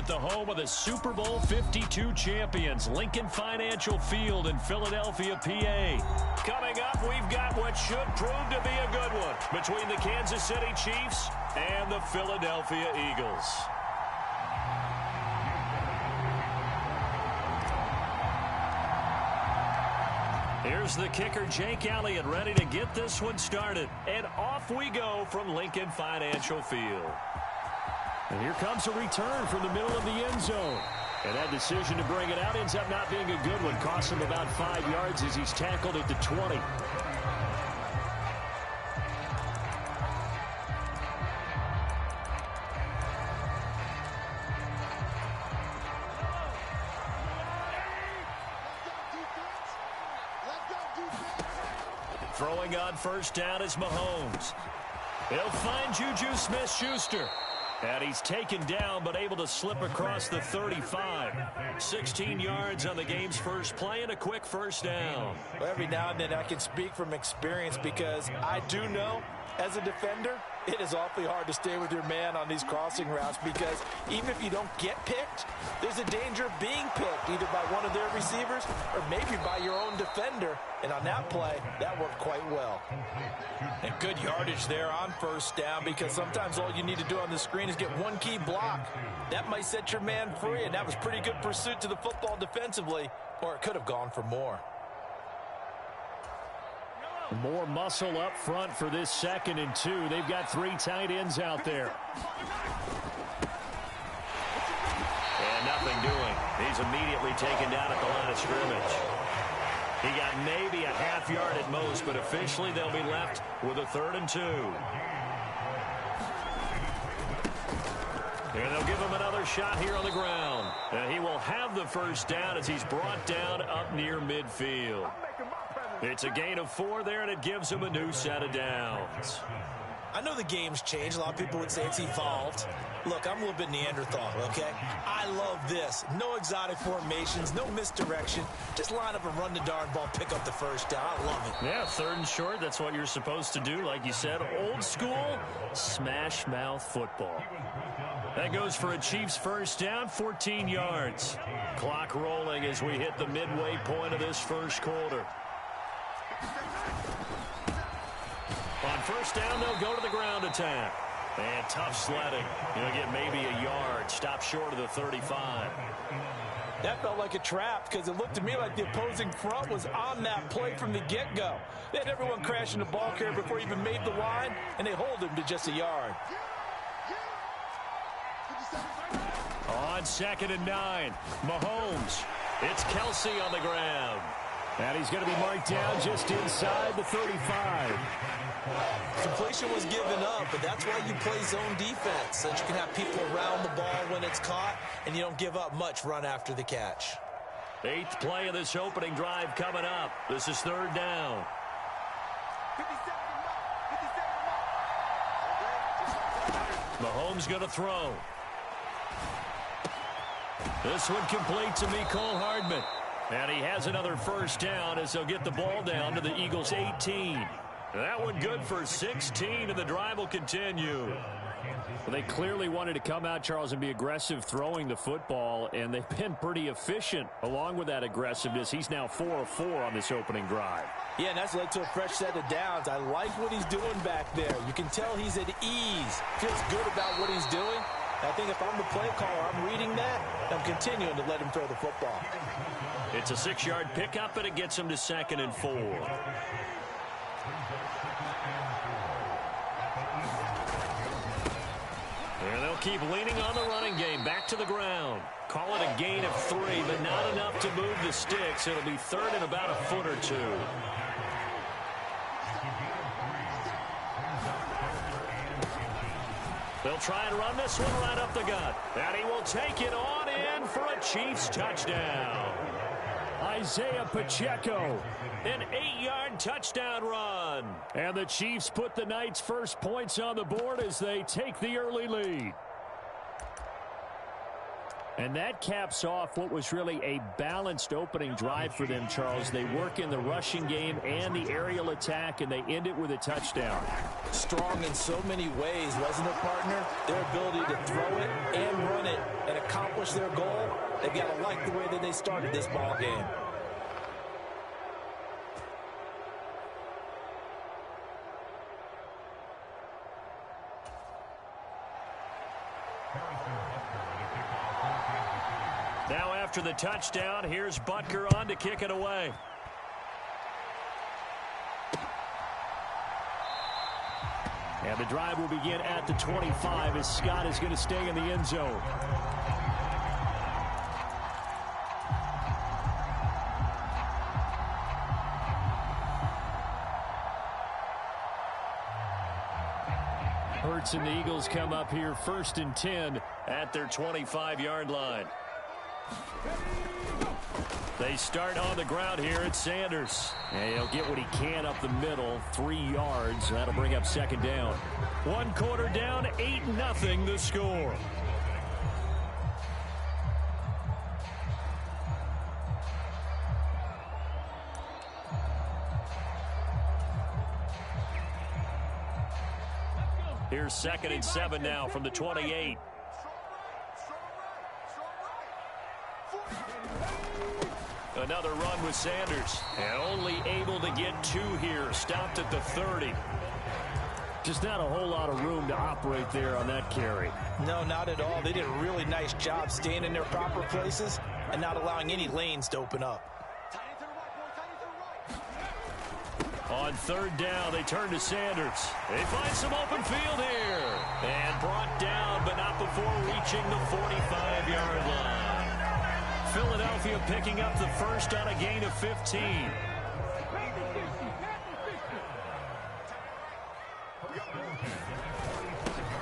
the home of the Super Bowl 52 champions, Lincoln Financial Field in Philadelphia, PA. Coming up, we've got what should prove to be a good one between the Kansas City Chiefs and the Philadelphia Eagles. Here's the kicker, Jake Elliott, ready to get this one started. And off we go from Lincoln Financial Field. And here comes a return from the middle of the end zone. And that decision to bring it out ends up not being a good one. Costs him about 5 yards as he's tackled at the 20. Throwing on first down is Mahomes. He'll find Juju Smith-Schuster. And he's taken down, but able to slip across the 35. 16 yards on the game's first play and a quick first down. Well, every now and then I can speak from experience because I do know, as a defender, it is awfully hard to stay with your man on these crossing routes because even if you don't get picked, there's a danger of being picked either by one of their receivers or maybe by your own defender. And on that play, that worked quite well. And good yardage there on first down because sometimes all you need to do on the screen is get one key block. That might set your man free, and that was pretty good pursuit to the football defensively, or it could have gone for more. More muscle up front for this 2nd and 2. They've got 3 tight ends out there. And nothing doing. He's immediately taken down at the line of scrimmage. He got maybe a half yard at most, but officially they'll be left with a 3rd and 2. And they'll give him another shot here on the ground. And he will have the first down as he's brought down up near midfield. It's a gain of 4 there, and it gives him a new set of downs. I know the game's changed. A lot of people would say it's evolved. Look, I'm a little bit Neanderthal, okay? I love this. No exotic formations, no misdirection. Just line up and run the darn ball, pick up the first down. I love it. Yeah, 3rd and short. That's what you're supposed to do. Like you said, old school, smash mouth football. That goes for a Chiefs first down, 14 yards. Clock rolling as we hit the midway point of this first quarter. On first down, they'll go to the ground attack. And tough sledding. He'll get maybe a yard. Stop short of the 35. That felt like a trap because it looked to me like the opposing front was on that play from the get-go. They had everyone crashing the ball carrier before he even made the line, and they hold him to just a yard. On 2nd and 9, Mahomes. It's Kelsey on the ground. And he's going to be marked down just inside the 35. Completion was given up, but that's why you play zone defense, so that you can have people around the ball when it's caught, and you don't give up much run after the catch. 8th play of this opening drive coming up. This is 3rd down. Mahomes going to throw. This one complete to Mecole Hardman. And he has another first down as they'll get the ball down to the Eagles' 18. That one good for 16, and the drive will continue. Well, they clearly wanted to come out, Charles, and be aggressive throwing the football, and they've been pretty efficient along with that aggressiveness. He's now 4 of 4 on this opening drive. Yeah, and that's led to a fresh set of downs. I like what he's doing back there. You can tell he's at ease, feels good about what he's doing. I think if I'm the play caller, I'm reading that, I'm continuing to let him throw the football. It's a 6-yard pickup, and it gets him to 2nd and 4. And they'll keep leaning on the running game. Back to the ground. Call it a gain of 3, but not enough to move the sticks. It'll be 3rd and about a foot or 2. They'll try and run this one right up the gut. And he will take it on in for a Chiefs touchdown. Isaiah Pacheco, an 8-yard touchdown run. And the Chiefs put the Knights' first points on the board as they take the early lead. And that caps off what was really a balanced opening drive for them, Charles. They work in the rushing game and the aerial attack, and they end it with a touchdown. Strong in so many ways, wasn't it, partner? Their ability to throw it and run it and accomplish accomplish their goal, they've got to like the way that they started this ball game. Now after the touchdown, here's Butker on to kick it away. And the drive will begin at the 25 as Scott is going to stay in the end zone. Hurts and the Eagles come up here 1st and 10 at their 25-yard line. They start on the ground here at Sanders. And he'll get what he can up the middle, 3 yards. That'll bring up 2nd down. 1 quarter down, 8-0 the score. Here's 2nd and 7 now from the 28. Another run with Sanders. And only able to get 2 here. Stopped at the 30. Just not a whole lot of room to operate there on that carry. No, not at all. They did a really nice job staying in their proper places and not allowing any lanes to open up. On 3rd down, they turn to Sanders. They find some open field here. And brought down, but not before reaching the 45-yard line. Philadelphia picking up the first on a gain of 15.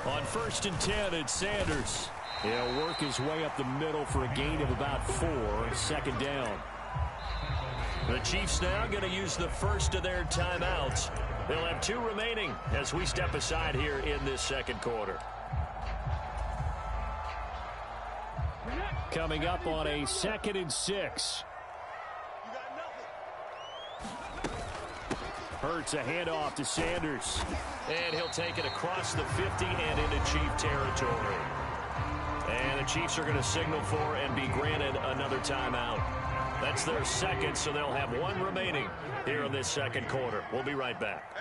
On 1st and 10, it's Sanders. He'll work his way up the middle for a gain of about 4. 2nd down. The Chiefs now going to use the first of their timeouts. They'll have 2 remaining as we step aside here in this 2nd quarter. Coming up on a 2nd and 6. Hurts a handoff to Sanders. And he'll take it across the 50 and into Chief territory. And the Chiefs are going to signal for and be granted another timeout. That's their 2nd, so they'll have 1 remaining here in this 2nd quarter. We'll be right back.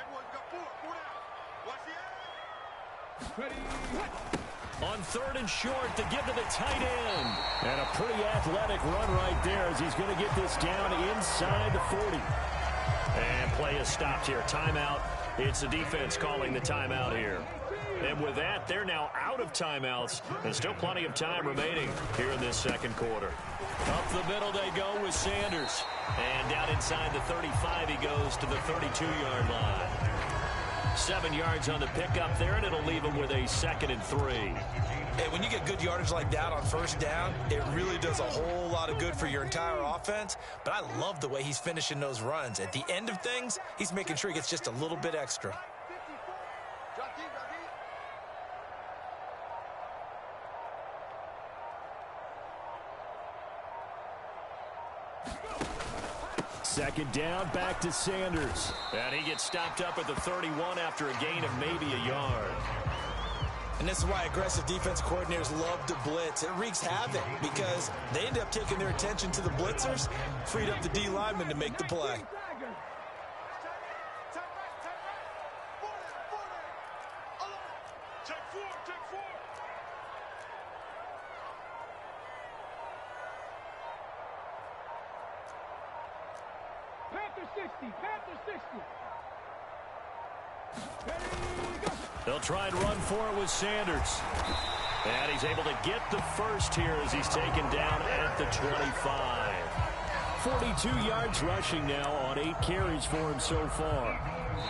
On 3rd and short, to give to the tight end. And a pretty athletic run right there as he's going to get this down inside the 40. And play is stopped here. Timeout. It's the defense calling the timeout here. And with that, they're now out of timeouts. And still plenty of time remaining here in this 2nd quarter. Up the middle they go with Sanders. And down inside the 35 he goes to the 32-yard line. 7 yards on the pickup there, and it'll leave him with a 2nd and 3. Hey, when you get good yardage like that on 1st down, it really does a whole lot of good for your entire offense. But I love the way he's finishing those runs. At the end of things, he's making sure he gets just a little bit extra. Second down, back to Sanders. And he gets stopped up at the 31 after a gain of maybe a yard. And this is why aggressive defense coordinators love to blitz. It wreaks havoc because they end up taking their attention to the blitzers, freed up the D lineman to make the play. They'll try and run for it with Sanders. And he's able to get the first here as he's taken down at the 25. 42 yards rushing now on 8 carries for him so far.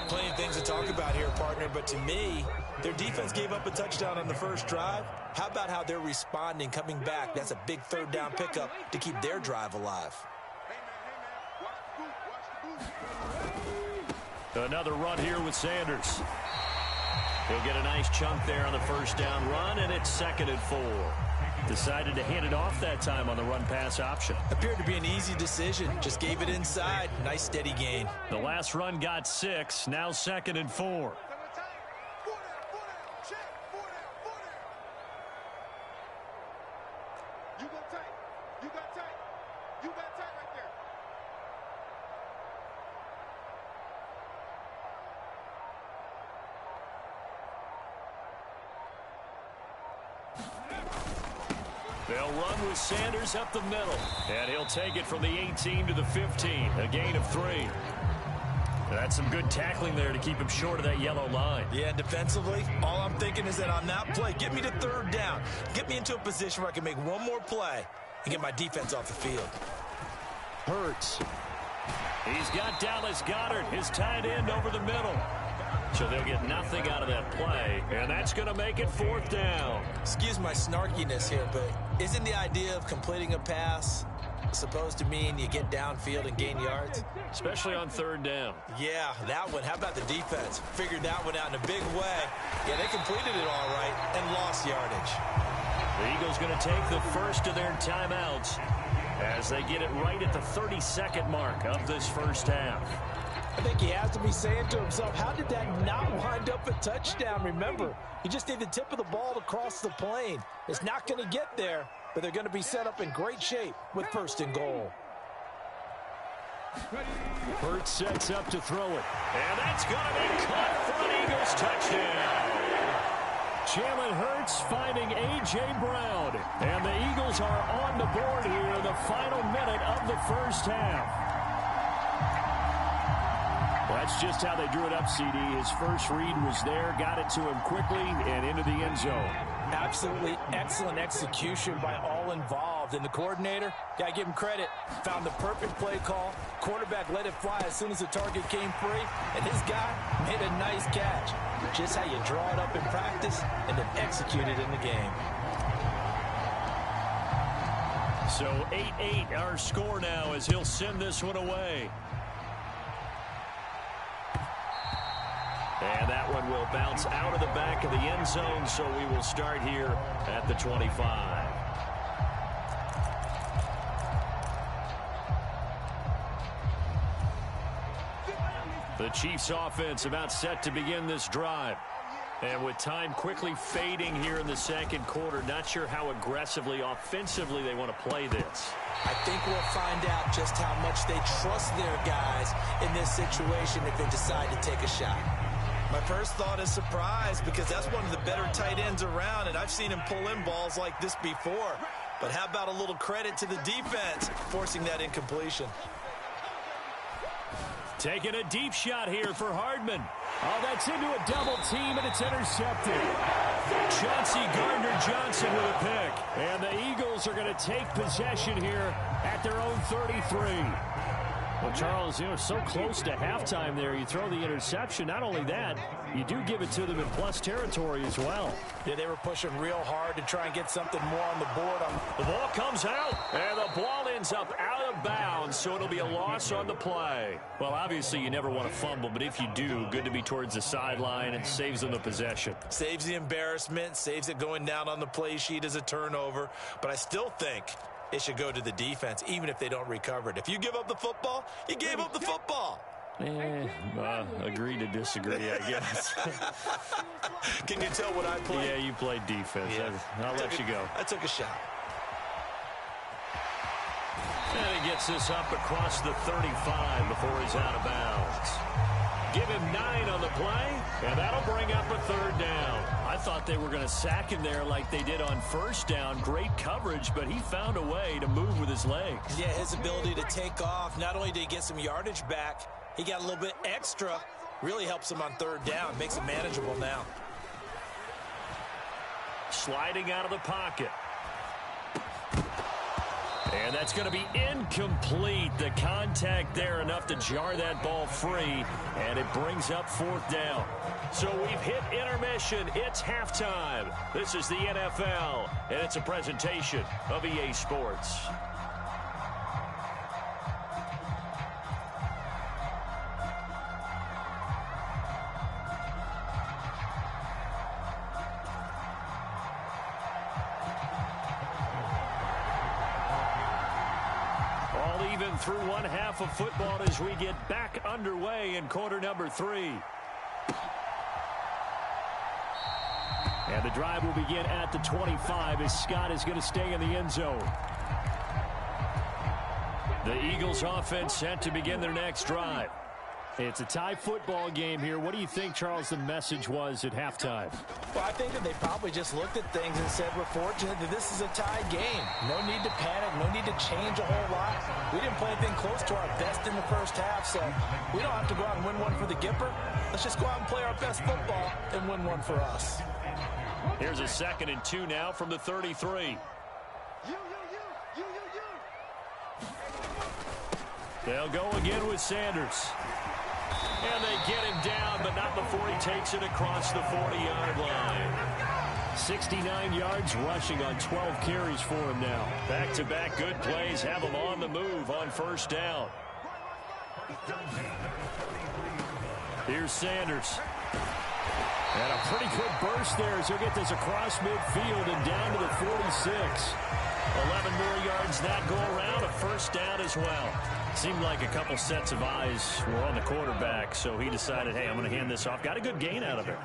Plenty of things to talk about here, partner, but to me, their defense gave up a touchdown on the first drive. How about how they're responding, coming back? That's a big 3rd down pickup to keep their drive alive. Another run here with Sanders. He'll get a nice chunk there on the 1st down run, and it's 2nd and 4. Decided to hand it off that time on the run-pass option. Appeared to be an easy decision. Just gave it inside. Nice steady gain. The last run got 6. Now 2nd and 4. You go tight. You got tight. You got tight right there. They'll run with Sanders up the middle. And he'll take it from the 18 to the 15. A gain of 3. That's some good tackling there to keep him short of that yellow line. Yeah, defensively, all I'm thinking is that on that play, get me to third down. Get me into a position where I can make one more play and get my defense off the field. Hurts. He's got Dallas Goedert, his tight end, over the middle. So they'll get nothing out of that play, and that's going to make it 4th down. Excuse my snarkiness here, but isn't the idea of completing a pass supposed to mean you get downfield and gain yards? Especially on 3rd down. Yeah, that one. How about the defense? Figured that one out in a big way. Yeah, they completed it all right and lost yardage. The Eagles going to take the first of their timeouts as they get it right at the 32nd mark of this first half. I think he has to be saying to himself, how did that not wind up a touchdown? Remember, you just need the tip of the ball to cross the plane. It's not going to get there, but they're going to be set up in great shape with 1st and goal. Hurts sets up to throw it. And that's going to be caught for an Eagles touchdown. Jalen Hurts finding A.J. Brown. And the Eagles are on the board here in the final minute of the first half. That's just how they drew it up, CD. His first read was there, got it to him quickly, and into the end zone. Absolutely excellent execution by all involved. And the coordinator, got to give him credit, found the perfect play call. Quarterback let it fly as soon as the target came free, and his guy made a nice catch. Just how you draw it up in practice and then execute it in the game. So 8-8 our score now as he'll send this one away. And that one will bounce out of the back of the end zone, so we will start here at the 25. The Chiefs offense about set to begin this drive. And with time quickly fading here in the second quarter, not sure how aggressively, offensively they want to play this. I think we'll find out just how much they trust their guys in this situation if they decide to take a shot. My first thought is surprise because that's one of the better tight ends around, and I've seen him pull in balls like this before. But how about a little credit to the defense forcing that incompletion? Taking a deep shot here for Hardman. Oh, that's into a double team, and it's intercepted. Chauncey Gardner-Johnson with a pick. And the Eagles are going to take possession here at their own 33. Well, Charles, so close to halftime there. You throw the interception. Not only that, you do give it to them in plus territory as well. Yeah, they were pushing real hard to try and get something more on the board. The ball comes out, and the ball ends up out of bounds, so it'll be a loss on the play. Well, obviously, you never want to fumble, but if you do, good to be towards the sideline. It saves them the possession. Saves the embarrassment, saves it going down on the play sheet as a turnover. But I still think it should go to the defense, even if they don't recover it. If you give up the football, you gave up the football. Agree to disagree, I guess. Can you tell what I played? Yeah, you played defense. Yeah. I'll let you go. I took a shot. And he gets this up across the 35 before he's out of bounds. Give him 9 on the play, and that'll bring up a 3rd down. I thought they were going to sack him there like they did on 1st down. Great coverage, but he found a way to move with his legs. Yeah, his ability to take off. Not only did he get some yardage back, he got a little bit extra. Really helps him on 3rd down. Makes it manageable now. Sliding out of the pocket. And that's going to be incomplete. The contact there enough to jar that ball free, and it brings up 4th down. So we've hit intermission. It's halftime. This is the NFL, and it's a presentation of EA Sports. Through one half of football as we get back underway in quarter number 3. And the drive will begin at the 25 as Scott is going to stay in the end zone. The Eagles offense set to begin their next drive. It's a tie football game here. What do you think, Charles, the message was at halftime? Well, I think that they probably just looked at things and said, we're fortunate that this is a tie game. No need to panic. No need to change a whole lot. We didn't play anything close to our best in the first half, so we don't have to go out and win one for the Gipper. Let's just go out and play our best football and win one for us. Here's a 2nd and 2 now from the 33. They'll go again with Sanders. And they get him down, but not before he takes it across the 40-yard line. 69 yards rushing on 12 carries for him now. Back-to-back good plays have him on the move on first down. Here's Sanders. And a pretty good burst there as he'll get this across midfield and down to the 46. 11 more yards that go around, a first down as well. Seemed like a couple sets of eyes were on the quarterback, so he decided, hey, I'm going to hand this off. Got a good gain out of it.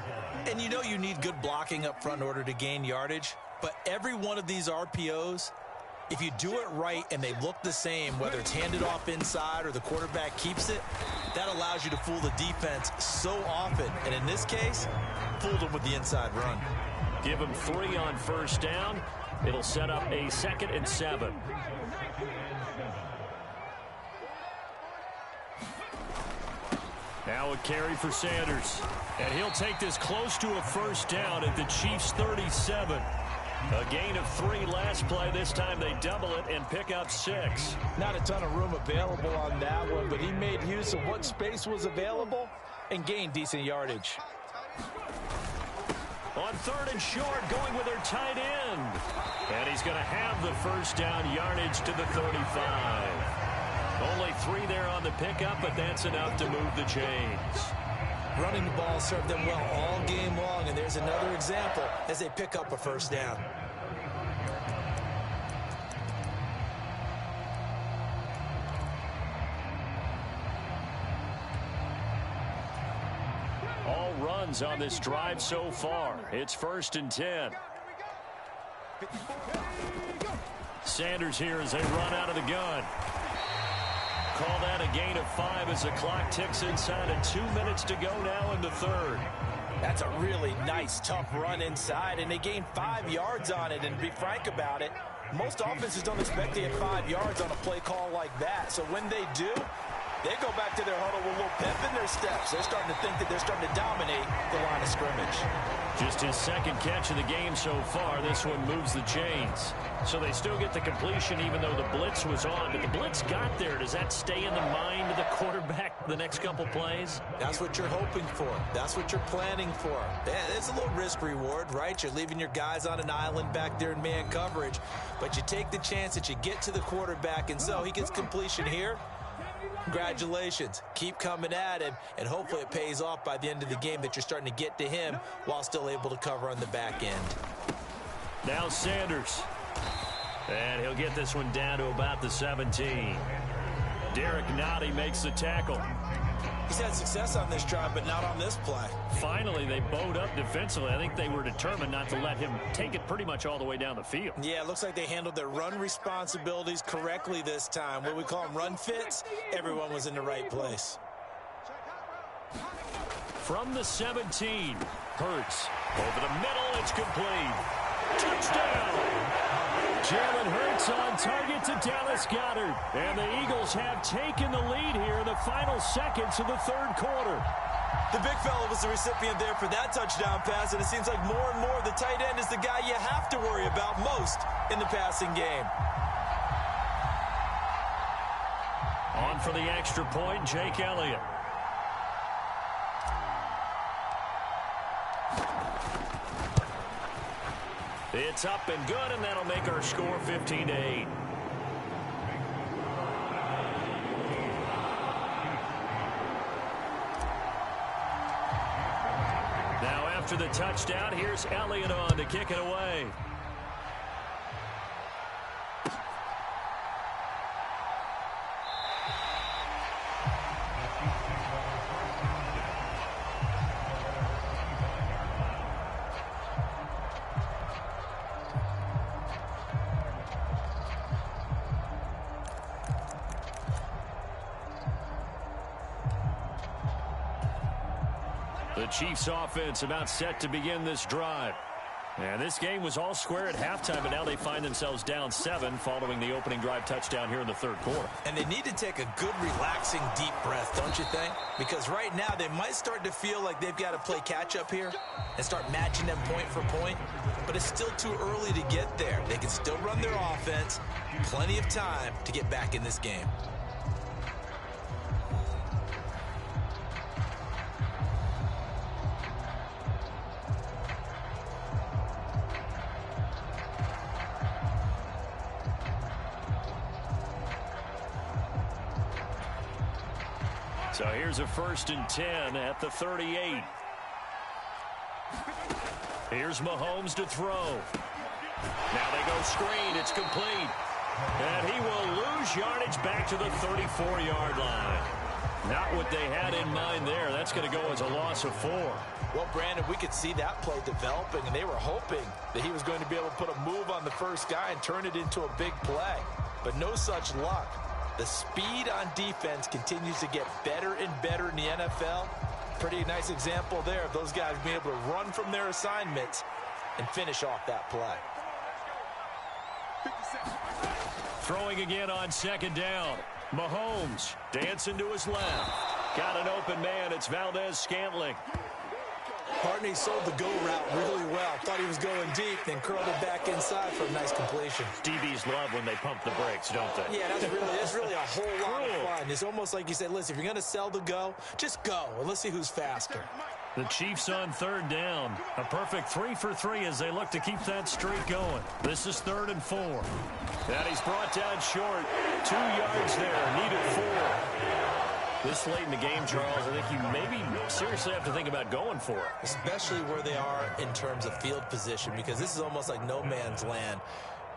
And you know you need good blocking up front in order to gain yardage, but every one of these RPOs, if you do it right and they look the same, whether it's handed off inside or the quarterback keeps it, that allows you to fool the defense so often. And in this case, fooled them with the inside run. Give him 3 on first down. It'll set up a 2nd and 7. Now a carry for Sanders. And he'll take this close to a first down at the Chiefs' 37. A gain of 3 last play. This time they double it and pick up 6. Not a ton of room available on that one, but he made use of what space was available and gained decent yardage. On 3rd and short, going with their tight end. And he's going to have the first down yardage to the 35. Only 3 there on the pickup, but that's enough to move the chains. Running the ball served them well all game long, and there's another example as they pick up a first down. All runs on this drive so far. It's 1st and 10. Sanders here as they run out of the gun. Call that a gain of 5 as the clock ticks inside of 2 minutes to go now in the 3rd. That's a really nice, tough run inside, and they gained 5 yards on it. And to be frank about it, most offenses don't expect to get 5 yards on a play call like that. So when they do, they go back to their huddle with a little pep in their steps. They're starting to think that they're starting to dominate the line of scrimmage. Just his 2nd catch of the game so far. This one moves the chains. So they still get the completion even though the blitz was on. But the blitz got there. Does that stay in the mind of the quarterback the next couple plays? That's what you're hoping for. That's what you're planning for. It's a little risk reward, right? You're leaving your guys on an island back there in man coverage. But you take the chance that you get to the quarterback, and so he gets completion here. Congratulations. Keep coming at him, and hopefully it pays off by the end of the game that you're starting to get to him while still able to cover on the back end. Now Sanders. And he'll get this one down to about the 17. Derek Nottie makes the tackle. He's had success on this drive, but not on this play. Finally, they bowed up defensively. I think they were determined not to let him take it pretty much all the way down the field. Yeah, it looks like they handled their run responsibilities correctly this time. What we call them run fits, everyone was in the right place. From the 17, Hurts. Over the middle, it's complete. Touchdown! Jalen Hurts on target to Dallas Goedert. And the Eagles have taken the lead here in the final seconds of the 3rd quarter. The big fella was the recipient there for that touchdown pass, and it seems like more and more the tight end is the guy you have to worry about most in the passing game. On for the extra point, Jake Elliott. It's up and good, and that'll make our score 15-8. Now after the touchdown, here's Elliott on to kick it away. The Chiefs offense about set to begin this drive. And this game was all square at halftime, but now they find themselves down 7 following the opening drive touchdown here in the third quarter. And they need to take a good, relaxing, deep breath, don't you think? Because right now they might start to feel like they've got to play catch-up here and start matching them point for point. But it's still too early to get there. They can still run their offense. Plenty of time to get back in this game. So here's a 1st and 10 at the 38. Here's Mahomes to throw. Now they go screen. It's complete. And he will lose yardage back to the 34-yard line. Not what they had in mind there. That's going to go as a loss of 4. Well, Brandon, we could see that play developing, and they were hoping that he was going to be able to put a move on the first guy and turn it into a big play. But no such luck. The speed on defense continues to get better and better in the NFL. Pretty nice example there of those guys being able to run from their assignments and finish off that play. Throwing again on 2nd down. Mahomes dancing to his left. Got an open man. It's Valdez-Scantling. Hartney sold the go route really well. Thought he was going deep, then curled it back inside for a nice completion. DBs love when they pump the brakes, don't they? Yeah, that's really a whole lot of fun. It's almost like you said, listen, if you're going to sell the go, just go, and let's see who's faster. The Chiefs on 3rd down. A perfect 3 for 3 as they look to keep that streak going. This is 3rd and 4. And he's brought down short. 2 yards there. Needed 4. This late in the game, Charles, I think you maybe seriously have to think about going for it. Especially where they are in terms of field position, because this is almost like no man's land.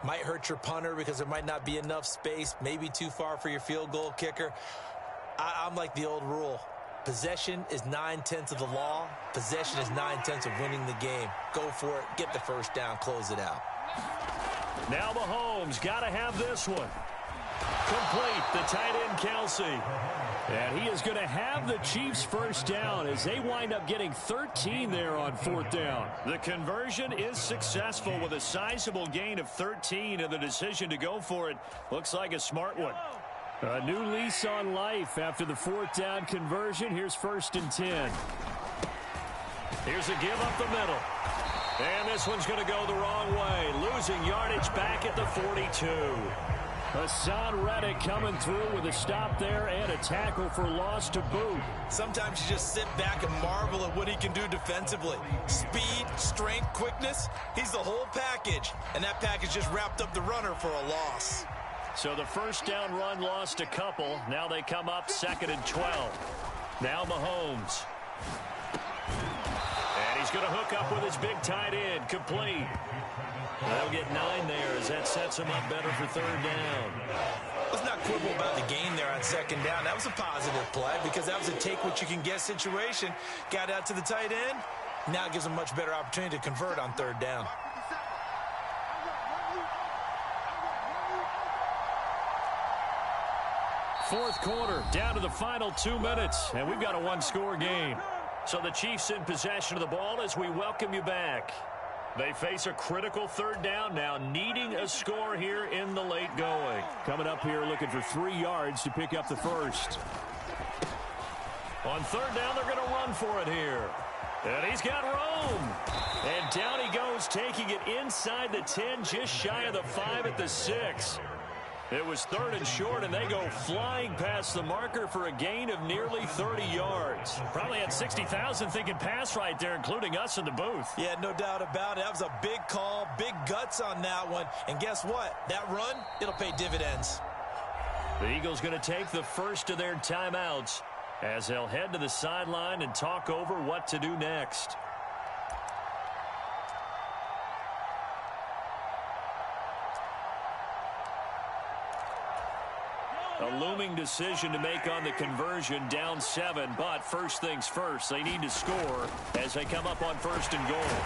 Might hurt your punter because there might not be enough space, maybe too far for your field goal kicker. I'm like the old rule. Possession is 9/10 of the law. Possession is 9/10 of winning the game. Go for it. Get the first down. Close it out. Now Mahomes got to have this one. Complete. The tight end, Kelsey. And he is going to have the Chiefs first down as they wind up getting 13 there on 4th down. The conversion is successful with a sizable gain of 13, and the decision to go for it looks like a smart one. A new lease on life after the 4th down conversion. Here's 1st and 10. Here's a give up the middle. And this one's going to go the wrong way. Losing yardage back at the 42. Hassan Reddick coming through with a stop there and a tackle for loss to boot. Sometimes you just sit back and marvel at what he can do defensively. Speed, strength, quickness, he's the whole package. And that package just wrapped up the runner for a loss. So the 1st down run lost a couple. Now they come up 2nd and 12. Now Mahomes. And he's going to hook up with his big tight end. Complete. They'll get 9 there as that sets him up better for 3rd down. Let's not quibble about the gain there on 2nd down. That was a positive play because that was a take-what-you-can-get situation. Got out to the tight end. Now it gives him much better opportunity to convert on 3rd down. Fourth quarter, down to the final 2 minutes, and we've got a 1-score game. So the Chiefs in possession of the ball as we welcome you back. They face a critical 3rd down now, needing a score here in the late going. Coming up here looking for 3 yards to pick up the first. On 3rd down, they're going to run for it here. And he's got room. And down he goes, taking it inside the 10, just shy of the 5 at the 6. It was 3rd and short, and they go flying past the marker for a gain of nearly 30 yards. Probably had 60,000 thinking pass right there, including us in the booth. Yeah, no doubt about it. That was a big call, big guts on that one. And guess what? That run, it'll pay dividends. The Eagles going to take the first of their timeouts as they'll head to the sideline and talk over what to do next. A looming decision to make on the conversion, down 7, but first things first, they need to score as they come up on 1st and goal.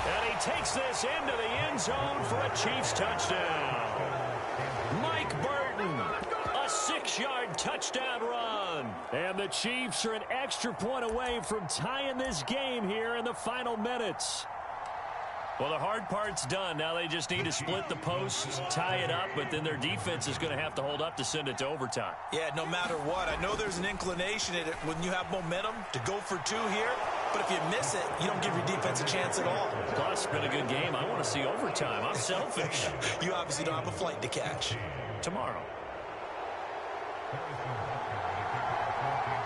And he takes this into the end zone for a Chiefs touchdown. Mike Burton, a 6-yard touchdown run. one. And the Chiefs are an extra point away from tying this game here in the final minutes. Well, the hard part's done. Now they just need to split the posts, tie it up, but then their defense is going to have to hold up to send it to overtime. Yeah, no matter what. I know there's an inclination in it when you have momentum to go for two here, but if you miss it, you don't give your defense a chance at all. Plus, it's been a good game. I want to see overtime. I'm selfish. You obviously don't have a flight to catch. Tomorrow.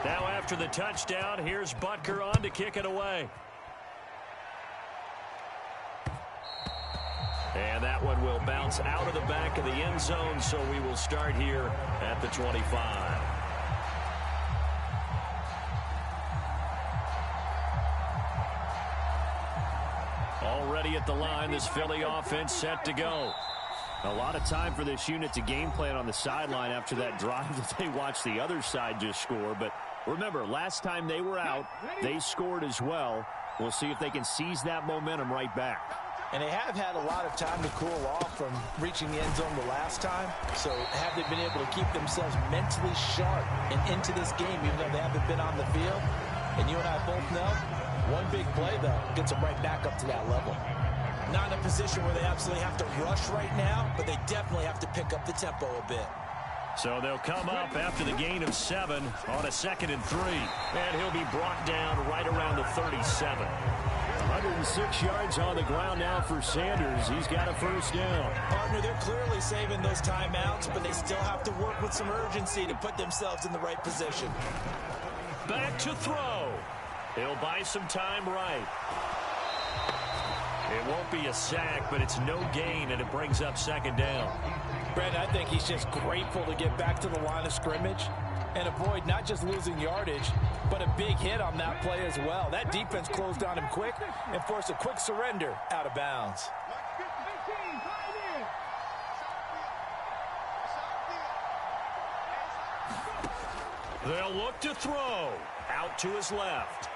Now after the touchdown, here's Butker on to kick it away. And that one will bounce out of the back of the end zone, so we will start here at the 25. Already at the line, this Philly offense set to go. A lot of time for this unit to game plan on the sideline after that drive that they watched the other side just score. But remember, last time they were out, they scored as well. We'll see if they can seize that momentum right back. And they have had a lot of time to cool off from reaching the end zone the last time. So have they been able to keep themselves mentally sharp and into this game, even though they haven't been on the field? And you and I both know, one big play, though, gets them right back up to that level. Not in a position where they absolutely have to rush right now, but they definitely have to pick up the tempo a bit. So they'll come up after the gain of 7 on a 2nd and 3. And he'll be brought down right around the 37. 106 yards on the ground now for Sanders. He's got a first down. Partner, they're clearly saving those timeouts, but they still have to work with some urgency to put themselves in the right position. Back to throw. He'll buy some time right. It won't be a sack, but it's no gain, and it brings up 2nd down. Brandon, I think he's just grateful to get back to the line of scrimmage and avoid not just losing yardage, but a big hit on that play as well. That defense closed on him quick and forced a quick surrender out of bounds. They'll look to throw. Out to his left.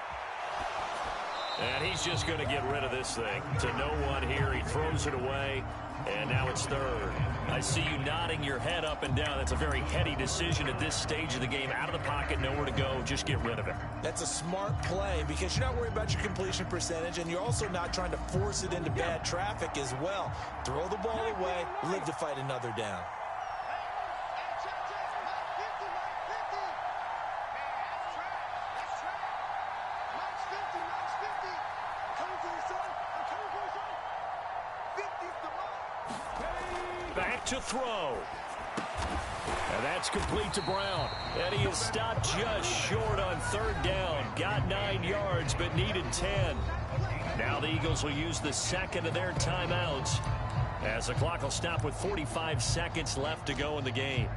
And he's just going to get rid of this thing. To no one here. He throws it away. And now it's 3rd. I see you nodding your head up and down. That's a very heady decision at this stage of the game. Out of the pocket, nowhere to go. Just get rid of it. That's a smart play because you're not worried about your completion percentage, and you're also not trying to force it into bad traffic as well. Throw the ball away, live to fight another down. Back to throw. And that's complete to Brown. And he is stopped just short on 3rd down. Got 9 yards, but needed 10. Now the Eagles will use the 2nd of their timeouts as the clock will stop with 45 seconds left to go in the game.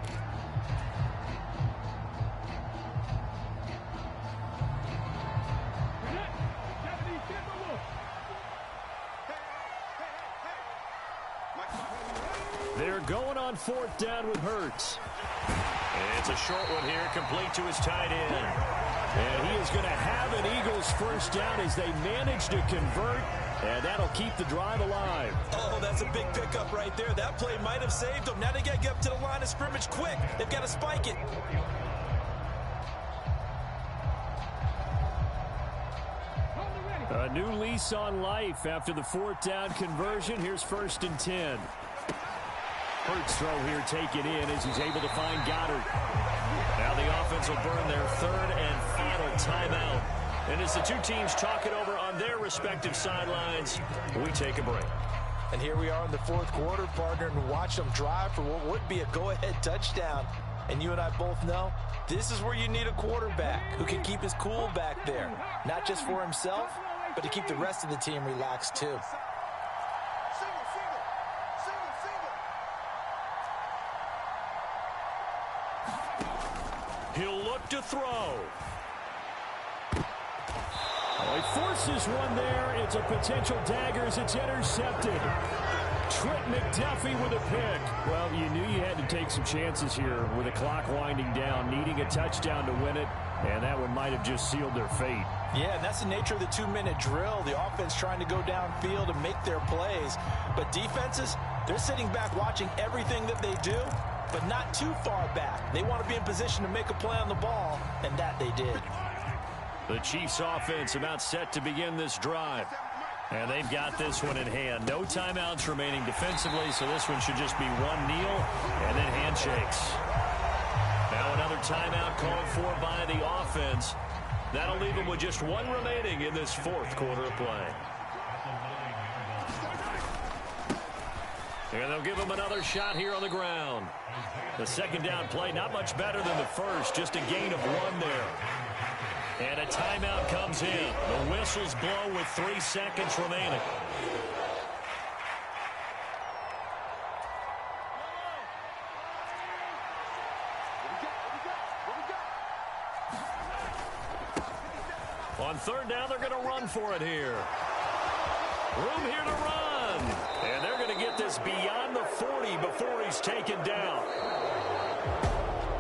They're going on 4th down with Hurts. And it's a short one here, complete to his tight end. And he is going to have an Eagles first down as they manage to convert, and that'll keep the drive alive. Oh, that's a big pickup right there. That play might have saved them. Now they got to get up to the line of scrimmage quick. They've got to spike it. A new lease on life after the 4th down conversion. Here's 1st and 10. Hurts throw here taken in as he's able to find Goddard. Now the offense will burn their 3rd and final timeout. And as the two teams talk it over on their respective sidelines, we take a break. And here we are in the 4th quarter, partner, and watch them drive for what would be a go-ahead touchdown. And you and I both know this is where you need a quarterback who can keep his cool back there. Not just for himself, but to keep the rest of the team relaxed too. He'll look to throw. Oh, he forces one there. It's a potential dagger as it's intercepted. Trent McDuffie with a pick. Well, you knew you had to take some chances here with the clock winding down, needing a touchdown to win it, and that one might have just sealed their fate. Yeah, and that's the nature of the 2-minute drill. The offense trying to go downfield and make their plays. But defenses, they're sitting back watching everything that they do but not too far back. They want to be in position to make a play on the ball, and that they did. The Chiefs offense about set to begin this drive. And they've got this one in hand. No timeouts remaining defensively, so this one should just be one kneel and then handshakes. Now another timeout called for by the offense. That'll leave them with just one remaining in this fourth quarter of play. And they'll give him another shot here on the ground. The second down play, not much better than the first, just a gain of one there. And a timeout comes in. The whistles blow with 3 seconds remaining. On third down, they're going to run for it here. Room here to run. And they're going to get this beyond the 40 before he's taken down.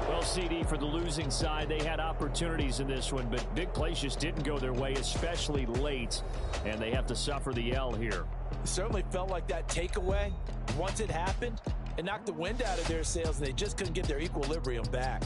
Well, CD, for the losing side, they had opportunities in this one, but big plays just didn't go their way, especially late, and they have to suffer the L here. It certainly felt like that takeaway, once it happened, it knocked the wind out of their sails, and they just couldn't get their equilibrium back.